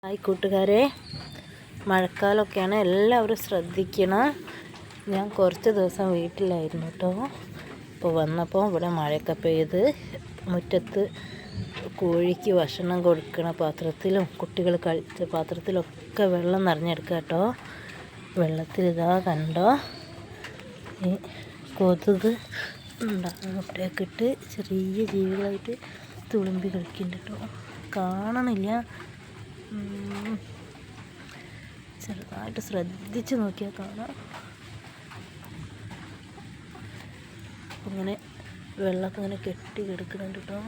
Hi കൂട്ടുകാരെ, മഴക്കാലമൊക്കെയാണ്, എല്ലാവരും ശ്രദ്ധിക്കണം. ഞാൻ കുറച്ച് ദിവസം വീട്ടിലായിരുന്നു കേട്ടോ. ഇപ്പോൾ വന്നപ്പോൾ ഇവിടെ മഴയൊക്കെ പെയ്ത് മുറ്റത്ത് കോഴിക്ക് ഭക്ഷണം കൊടുക്കണ പാത്രത്തിലും കുട്ടികൾ കളിച്ച പാത്രത്തിലൊക്കെ വെള്ളം നിറഞ്ഞെടുക്കുക കേട്ടോ. വെള്ളത്തിൽ ഇതാ കണ്ടോ, ഈ കൊതുക് ഉണ്ടാകും. അവിടെയൊക്കെ ഇട്ട് ചെറിയ ജീവികളായിട്ട് തുളുമ്പി കളിക്കുന്നുണ്ട് കേട്ടോ. കാണണില്ല, ചെറുതായിട്ട് ശ്രദ്ധിച്ച് നോക്കിയാൽ കാണാം. ഇങ്ങനെ വെള്ളമൊക്കെ ഇങ്ങനെ കെട്ടി കിടക്കുന്നുണ്ട് കേട്ടോ.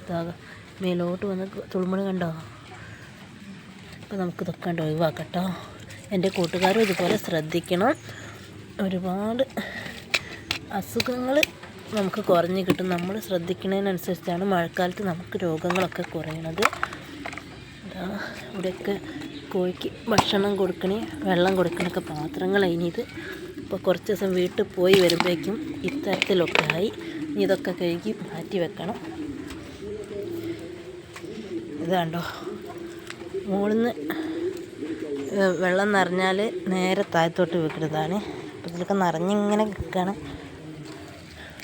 ഇതാകാം മേലോട്ട് വന്ന് തുളുമ്പണ കണ്ടോ. അപ്പോൾ നമുക്കിതൊക്കെ കണ്ടോ ഒഴിവാക്കട്ടോ. എൻ്റെ കൂട്ടുകാരും ഇതുപോലെ ശ്രദ്ധിക്കണം. ഒരുപാട് അസുഖങ്ങൾ നമുക്ക് കുറഞ്ഞ് കിട്ടും. നമ്മൾ ശ്രദ്ധിക്കുന്നതിനനുസരിച്ചാണ് മഴക്കാലത്ത് നമുക്ക് രോഗങ്ങളൊക്കെ കുറയണത്. ഇവിടെയൊക്കെ കോഴിക്ക് ഭക്ഷണം കൊടുക്കണേ, വെള്ളം കൊടുക്കണൊക്കെ പാത്രങ്ങളായിനി ഇത്. ഇപ്പോൾ കുറച്ച് ദിവസം വീട്ടിൽ പോയി വരുമ്പോഴേക്കും ഇത്തരത്തിലൊക്കെ ആയി. ഇതൊക്കെ കഴുകി മാറ്റി വെക്കണം. ഇതാണ്ടോ, മുകളിൽ നിന്ന് വെള്ളം നിറഞ്ഞാൽ നേരെ താഴത്തോട്ട് വെക്കുന്നതാണ്. അപ്പോൾ ഇതിലൊക്കെ നിറഞ്ഞിങ്ങനെ നിൽക്കുകയാണ്.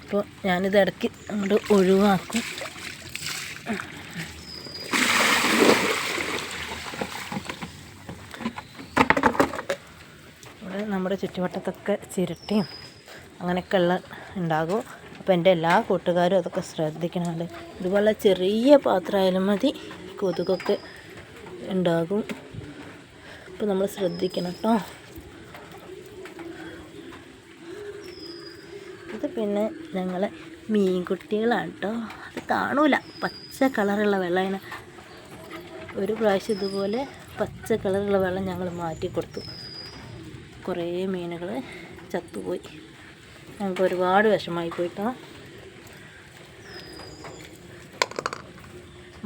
അപ്പോൾ ഞാനിത് ഇടയ്ക്ക് അങ്ങോട്ട് ഒഴിവാക്കും. ഇവിടെ നമ്മുടെ ചുറ്റുവട്ടത്തൊക്കെ ചിരട്ടയും അങ്ങനെയൊക്കെ ഉള്ള ഉണ്ടാകും. അപ്പോൾ എൻ്റെ എല്ലാ കൂട്ടുകാരും അതൊക്കെ ശ്രദ്ധിക്കണമുണ്ട്. ഇതുപോലെ ചെറിയ പാത്രമായാലും മതി, കൊതുകൊക്കെ ഉണ്ടാകും. അപ്പോൾ നമ്മൾ ശ്രദ്ധിക്കണം കേട്ടോ. ഇത് പിന്നെ ഞങ്ങളെ മീൻകുട്ടികളാണ് കേട്ടോ. അത് കാണൂല, പച്ച കളറുള്ള വെള്ളം. ഒരു പ്രാവശ്യം ഇതുപോലെ പച്ച കളറുള്ള വെള്ളം ഞങ്ങൾ മാറ്റി കൊടുത്തു. കുറേ മീനുകൾ ചത്തുപോയി. ഞങ്ങൾക്ക് ഒരുപാട് വിഷമായി പോയിട്ടോ.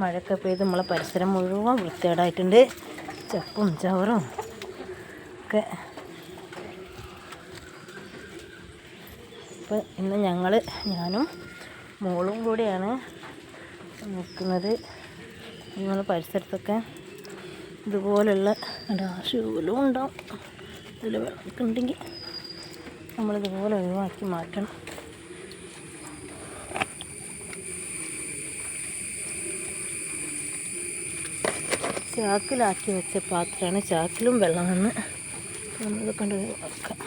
മഴയൊക്കെ പെയ്ത് നമ്മളെ പരിസരം മുഴുവൻ വൃത്തികേടായിട്ടുണ്ട്. ചപ്പും ചവറും ഒക്കെ. അപ്പോൾ ഇന്ന് ഞാനും മോളും കൂടിയാണ് നിൽക്കുന്നത്. ഞങ്ങൾ പരിസരത്തൊക്കെ ഇതുപോലുള്ള ഷൂലും ഉണ്ടാവും. ഇതിൽ വെള്ളമൊക്കെ ഉണ്ടെങ്കിൽ നമ്മളിതുപോലെ ഒഴിവാക്കി മാറ്റണം. ചാക്കിലാക്കി വെച്ച പാത്രമാണ്. ചാക്കിലും വെള്ളം വന്ന് നമ്മളിതൊക്കെ കൊണ്ട് ഒഴിവാക്കാം.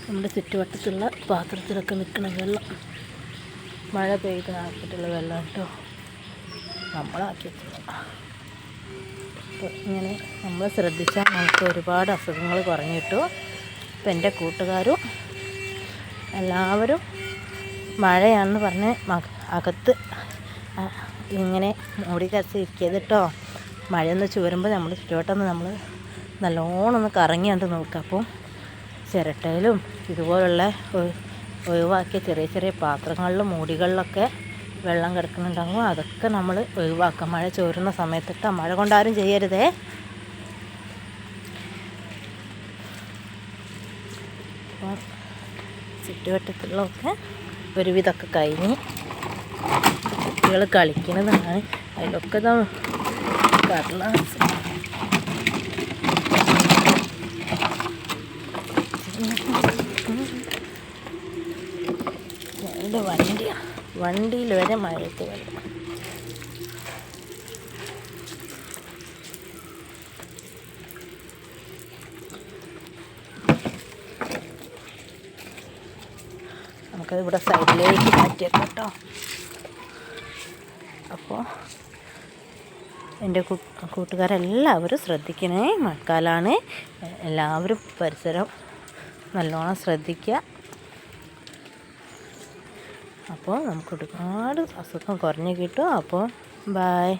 നമ്മുടെ ചുറ്റുവട്ടത്തുള്ള പാത്രത്തിലൊക്കെ നിൽക്കുന്ന വെള്ളം മഴ പെയ്ത് ആക്കിയിട്ടുള്ള വെള്ളം കേട്ടോ, നമ്മളാക്കി വെച്ചത്. അപ്പോൾ ഇങ്ങനെ നമ്മൾ ശ്രദ്ധിച്ചാൽ നമുക്ക് ഒരുപാട് അസുഖങ്ങൾ കുറഞ്ഞു കിട്ടും. ഇപ്പം എൻ്റെ കൂട്ടുകാരും എല്ലാവരും മഴയാണെന്ന് പറഞ്ഞ് അകത്ത് ഇങ്ങനെ മൂടി കരച്ച് ഇരിക്കരുത് കേട്ടോ. മഴയൊന്ന് ചോരുമ്പോൾ നമ്മൾ ചുറ്റുവട്ടം നമ്മൾ നല്ലോണം ഒന്ന് കറങ്ങിയാണ്ട് നോക്കുക. അപ്പോൾ ചിരട്ടയിലും ഇതുപോലുള്ള ഒഴിവാക്കിയ ചെറിയ ചെറിയ പാത്രങ്ങളിലും മൂടികളിലൊക്കെ വെള്ളം കിടക്കുന്നുണ്ടാകും. അതൊക്കെ നമ്മൾ ഒഴിവാക്കാം. മഴ ചോരുന്ന സമയത്തിട്ട് മഴ കൊണ്ടാരും ചെയ്യരുതേ. അപ്പോൾ ചുറ്റുവട്ടത്തിലൊക്കെ ഒരുവിധമൊക്കെ കഴിഞ്ഞ് കുട്ടികൾ കളിക്കുന്നതാണ്. അതിലൊക്കെ കടലാസ് വണ്ടിയിൽ വരെ മഴയത്ത് വെള്ളം. നമുക്കത് ഇവിടെ സൈഡിലേക്ക് മാറ്റിയേക്കാം കേട്ടോ. അപ്പോൾ എൻ്റെ കൂട്ടുകാരെല്ലാവരും ശ്രദ്ധിക്കണേ. മഴക്കാലമാണ്, എല്ലാവരും പരിസരം നല്ലോണം ശ്രദ്ധിക്കുക. അപ്പോൾ നമുക്ക് ഒരുപാട് അസുഖം കുറഞ്ഞ് കിട്ടും. അപ്പോൾ ബൈ.